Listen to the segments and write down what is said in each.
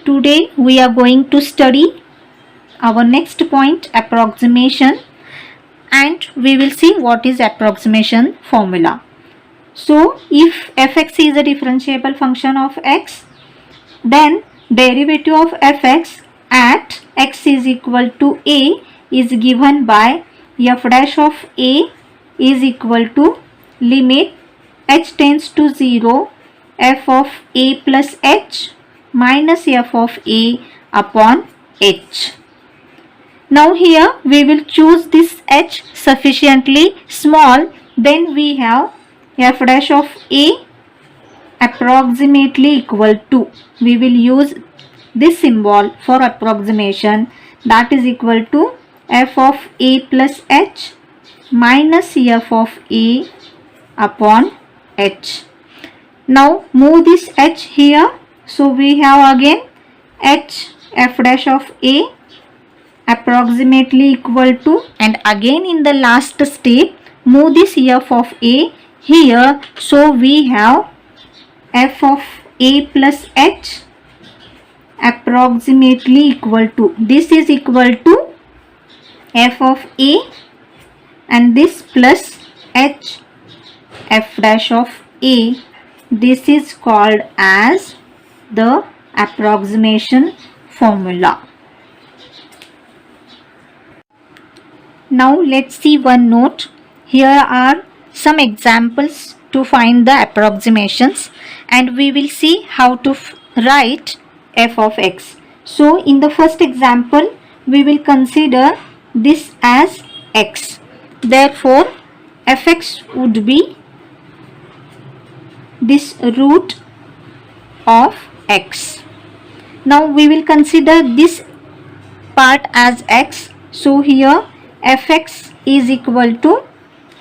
Today we are going to study our next point, approximation, and we will see what is approximation formula. So if fx is a differentiable function of x, then derivative of fx at x is equal to a is given by f dash of a is equal to limit h tends to 0 f of a plus h minus f of a upon h. Now here we will choose this h sufficiently small, then we have f dash of a approximately equal to, we will use this symbol for approximation, that is equal to f of a plus h minus f of a upon h. Now move this h here, so we have again h f dash of a approximately equal to, and again in the last step move this f of a here, so we have f of a plus h approximately equal to, this is equal to f of a and this plus h f dash of a, this is called as the approximation formula. Now let's see one note. Here are some examples to find the approximations, and we will see how to write f of x. So in the first example we will consider this as x. Therefore fx would be this root of x. Now we will consider this part as x. So here fx is equal to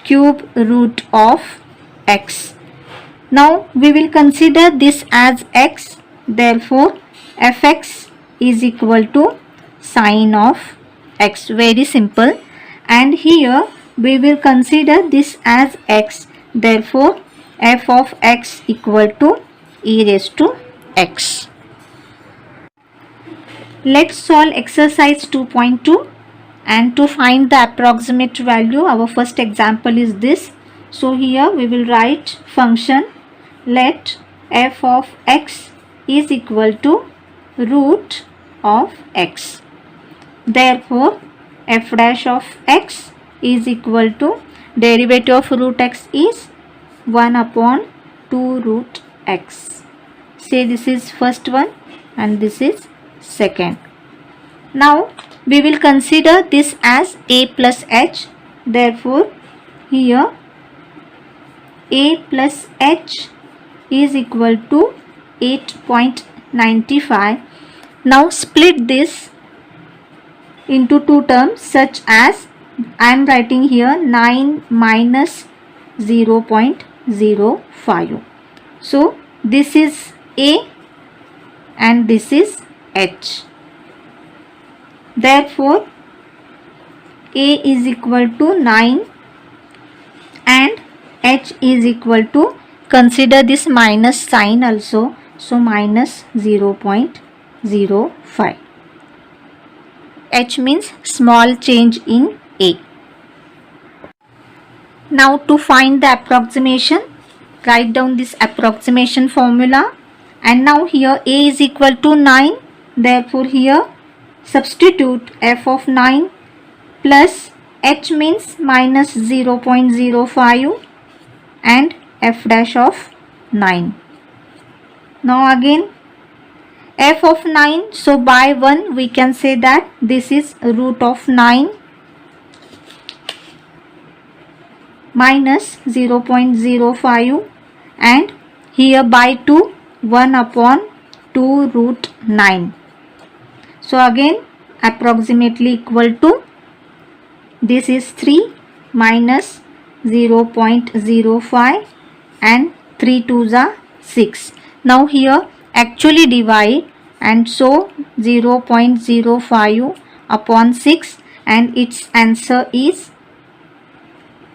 cube root of x. Now we will consider this as x. Therefore fx is equal to sine of x. Very simple. And here we will consider this as x. Therefore f of x equal to e raised to x. Let's solve exercise 2.2. and to find the approximate value, our first example is this. So here we will write function let f of x is equal to root of x. Therefore f dash of x is equal to, derivative of root x is 1 upon 2 root x. Say this is first one and this is second. Now we will consider this as a plus h. Therefore here a plus h is equal to 8.95. Now split this into two terms, such as I am writing here 9 minus 0.05. So this is a and this is h. Therefore a is equal to 9 and h is equal to, consider this minus sign also, so minus 0.05. h means small change in a. Now to find the approximation, write down this approximation formula, and now here a is equal to 9. Therefore here substitute f of 9 plus h means minus 0.05 and f dash of 9. Now again f of 9, so by 1 we can say that this is root of 9 minus 0.05, and here by 2 1 upon 2 root 9. So again approximately equal to, this is 3 minus 0.05 and 3 2s are 6. Now here actually divide, and so 0.05 upon 6, and its answer is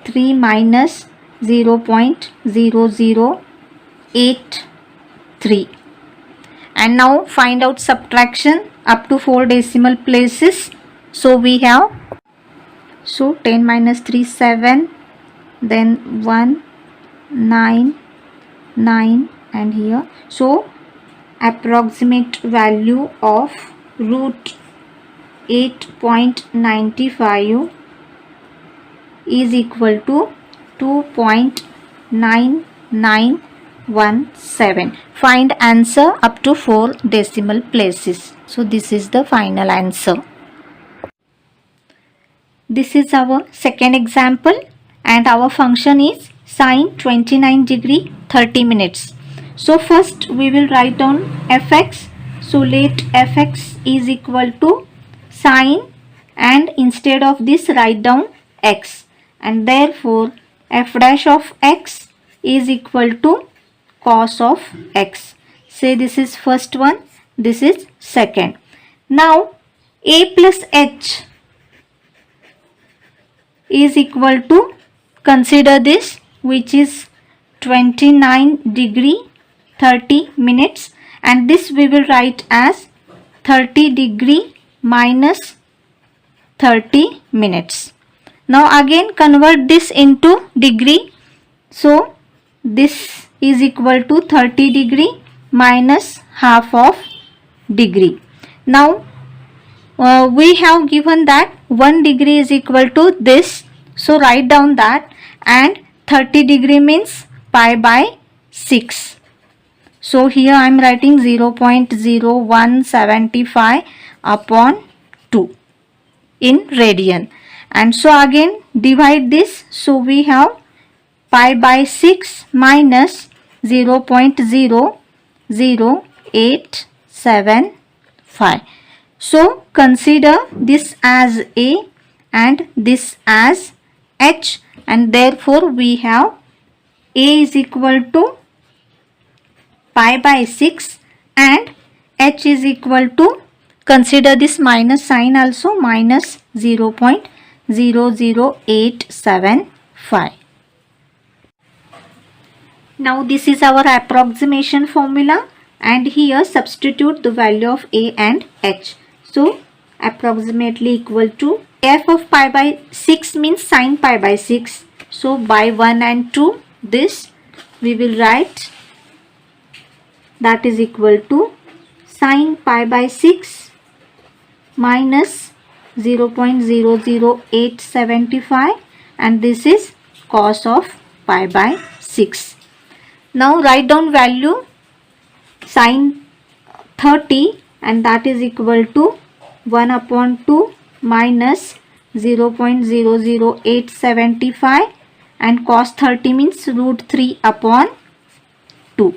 3 minus 0.0083. And now find out subtraction up to 4 decimal places. So we have, so 10 minus 3 7, then 1 9 9, and here, so approximate value of root 8.95 is equal to 2.9917. Find answer up to 4 decimal places. So this is the final answer. This is our second example, and our function is sine 29 degree 30 minutes. So first we will write down fx. So let fx is equal to sine, and instead of this write down x, and therefore f dash of x is equal to cos of x. Say this is first one, this is second. Now a plus h is equal to, consider this, which is 29 degree 30 minutes, and this we will write as 30 degree minus 30 minutes. Now again convert this into degree. So this is equal to 30 degree minus half of degree. Now we have given that 1 degree is equal to this, so write down that, and 30 degree means pi by 6. So here I am writing 0.0175 upon 2 in radian, and so again divide this. So we have pi by 6 minus 0.00875. So consider this as a and this as h, and therefore we have a is equal to pi by 6 and h is equal to, consider this minus sign also, minus 0.00875. Now this is our approximation formula, and here substitute the value of a and h. So approximately equal to f of pi by 6 means sine pi by 6. So by 1 and 2 this we will write, that is equal to sine pi by 6 minus 0.00875, and this is cos of pi by 6. Now write down value sine 30, and that is equal to 1 upon 2 minus 0.00875, and cos 30 means root 3 upon 2.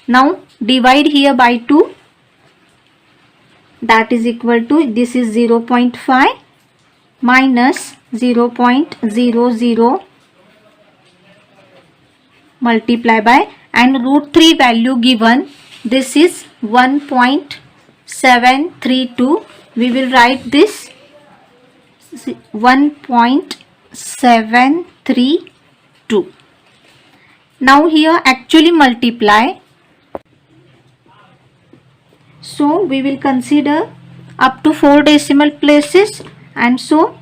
Now divide here by 2, that is equal to, this is 0.5 minus 0.00 multiply by, and root 3 value given, this is 1.732. We will write this 1.732. Now here actually multiply. So we will consider up to 4 decimal places, and so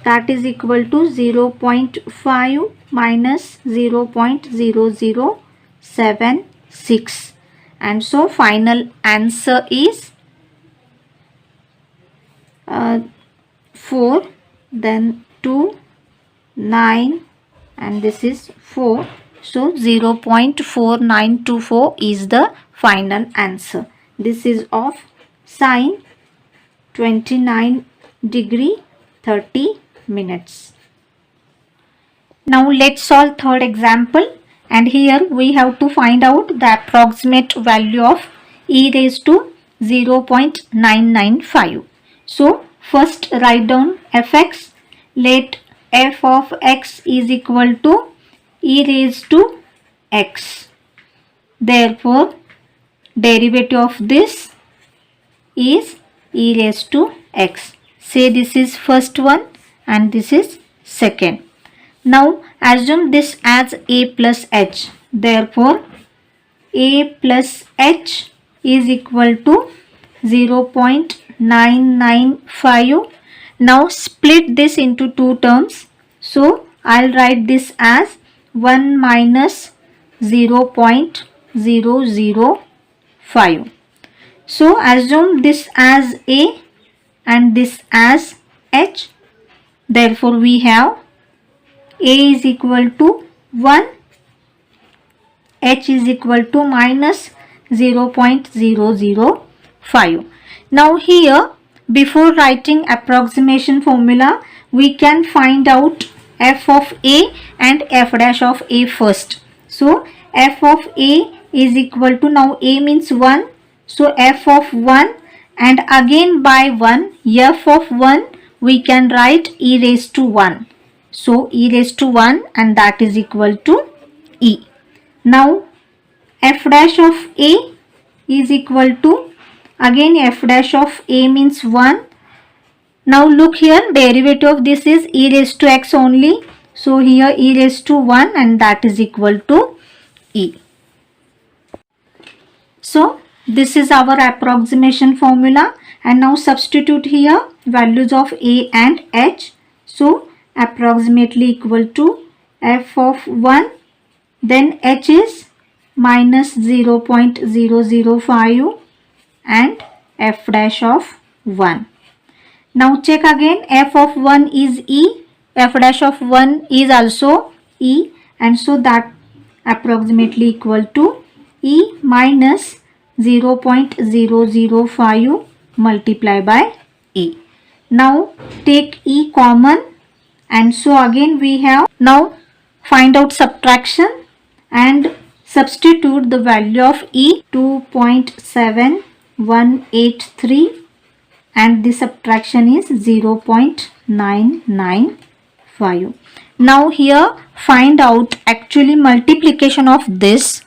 that is equal to 0.5 minus 0.0076, and so final answer is 4, then 2, 9, and this is 4. So 0.4924 is the final answer. This is of sine 29 degree 30 minutes. Now let's solve third example, and here we have to find out the approximate value of e raised to 0.995. So first write down fx. Let f of x is equal to e raised to x. Therefore derivative of this is e raised to x. Say this is first one and this is second. Now assume this as a plus h. Therefore a plus h is equal to 0.995. Now split this into two terms. So I'll write this as 1 minus 0.005. So assume this as A and this as H. Therefore we have A is equal to 1, H is equal to minus 0.005. Now here, before writing approximation formula, we can find out f of A and f dash of A first. So f of A is equal to, now A means 1, so f of 1, and again by 1, f of 1 we can write e raised to 1. So e raised to 1, and that is equal to e. Now f dash of A is equal to, again f dash of A means 1. Now look here, derivative of this is e raised to x only. So here e raised to 1, and that is equal to e. So this is our approximation formula, and now substitute here values of A and H. So approximately equal to f of 1, then H is minus 0.005 and f dash of 1. Now check again, f of 1 is E, f dash of 1 is also E, and so that approximately equal to E minus 0.005 multiplied by E. Now take E common, and so again we have, now find out subtraction and substitute the value of E, 2.7183, and the subtraction is 0.995. Now here find out actually multiplication of this.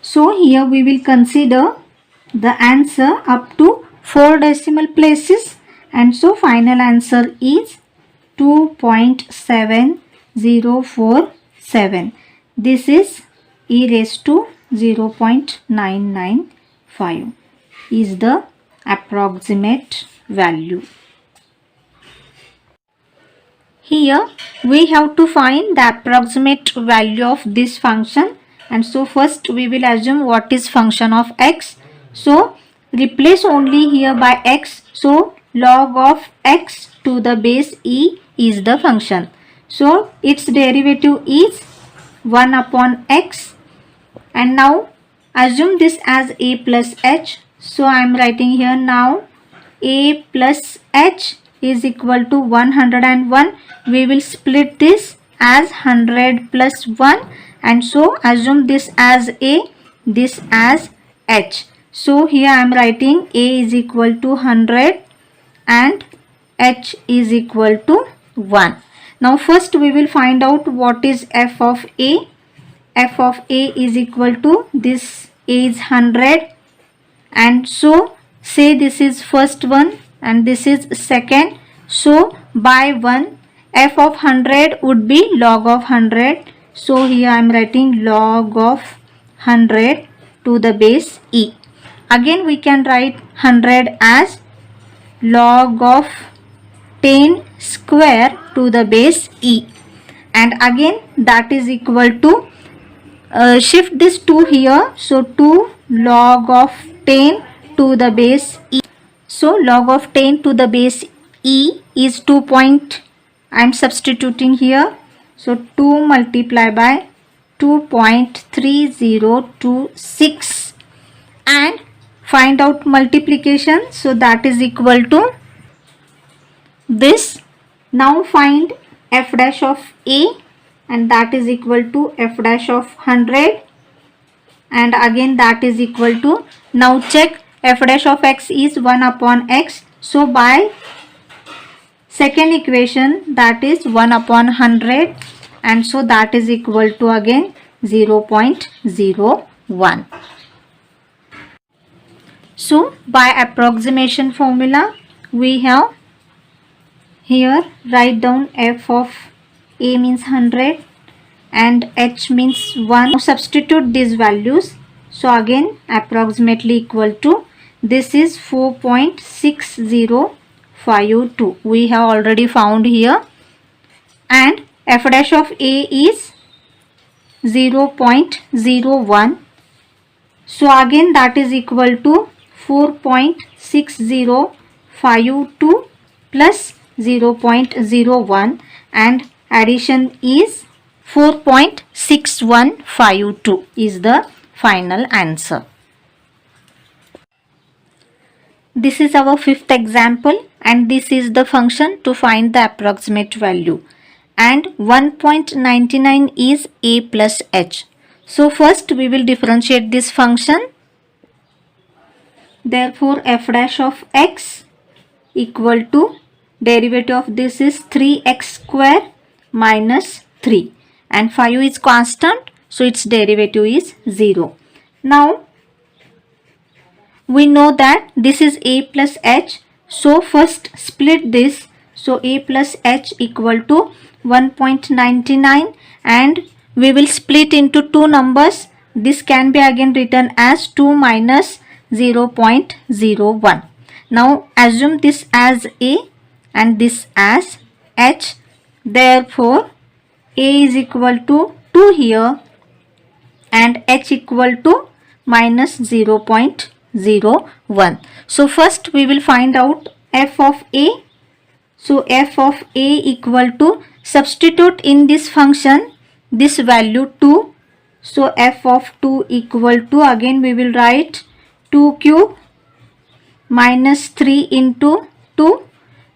So here we will consider the answer up to 4 decimal places, and so final answer is 2.7047. This is e raised to 0.995 is the approximate value. Here we have to find the approximate value of this function, and so first we will assume what is function of x. So replace only here by x, so log of x to the base e is the function. So its derivative is 1 upon x, and now assume this as a plus h. So I am writing here now a plus h is equal to 101. We will split this as 100 plus 1, and so assume this as a, this as h. So here I am writing a is equal to 100 and h is equal to 1. Now first we will find out what is f of a. F of a is equal to, this a is 100, and so say this is first one and this is second. So by 1, f of 100 would be log of 100. So here I am writing log of 100 to the base e. Again we can write 100 as log of 10 square to the base e, and again that is equal to, shift this 2 here, so 2 log of 10 to the base e. So log of 10 to the base e is 2 point, I am substituting here, so 2 multiplied by 2.3026, and find out multiplication, so that is equal to this. Now find f dash of a, and that is equal to f dash of 100, and again that is equal to, now check f dash of x is 1 upon x. So by second equation, that is 1 upon 100, and so that is equal to again 0.01. So by approximation formula we have here, write down f of a means 100 and h means 1. Now substitute these values. So again approximately equal to, this is 4.6052. We have already found here, and f dash of a is 0.01. So again that is equal to 4.6052 plus 0.01, and addition is 4.6152 is the final answer. This is our fifth example, and this is the function to find the approximate value, and 1.99 is a plus h. So first we will differentiate this function. Therefore f dash of x equal to, derivative of this is 3x square minus 3, and 5 is constant, so its derivative is 0. Now we know that this is a plus h, so first split this. So a plus h equal to 1.99, and we will split into two numbers. This can be again written as 2 minus 0.01. Now assume this as a and this as h. Therefore a is equal to 2 here and h equal to minus 0.01. So first we will find out f of a. So f of a equal to, substitute in this function this value 2. So f of 2 equal to, again we will write 2 cube minus 3 into 2,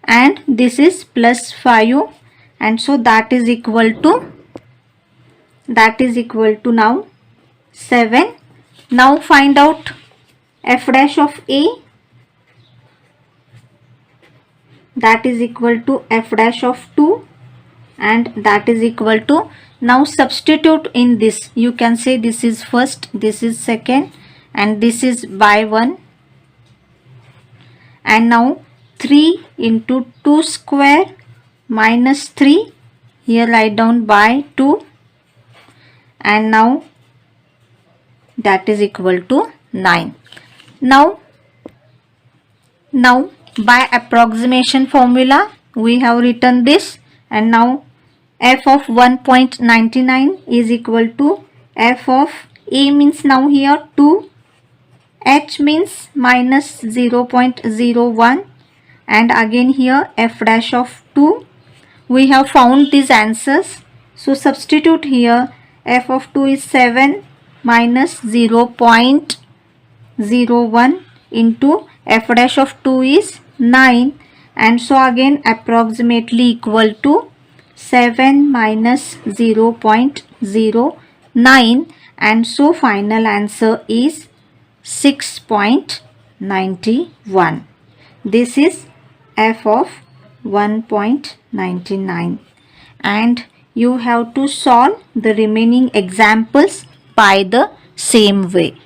and this is plus 5, and so that is equal to now 7. Now find out f dash of a, that is equal to f dash of 2, and that is equal to, now substitute in this. You can say this is first, this is second, and this is by 1, and now 3 into 2 square minus 3, here write down by 2, and now that is equal to 9. Now by approximation formula we have written this, and now f of 1.99 is equal to f of a means now here 2, h means minus 0.01, and again here f dash of 2. We have found these answers, so substitute here. F of 2 is 7 minus 0.01 into f dash of 2 is 9, and so again approximately equal to 7 minus 0.09, and so final answer is 6.91. This is f of 1.99, and you have to solve the remaining examples by the same way.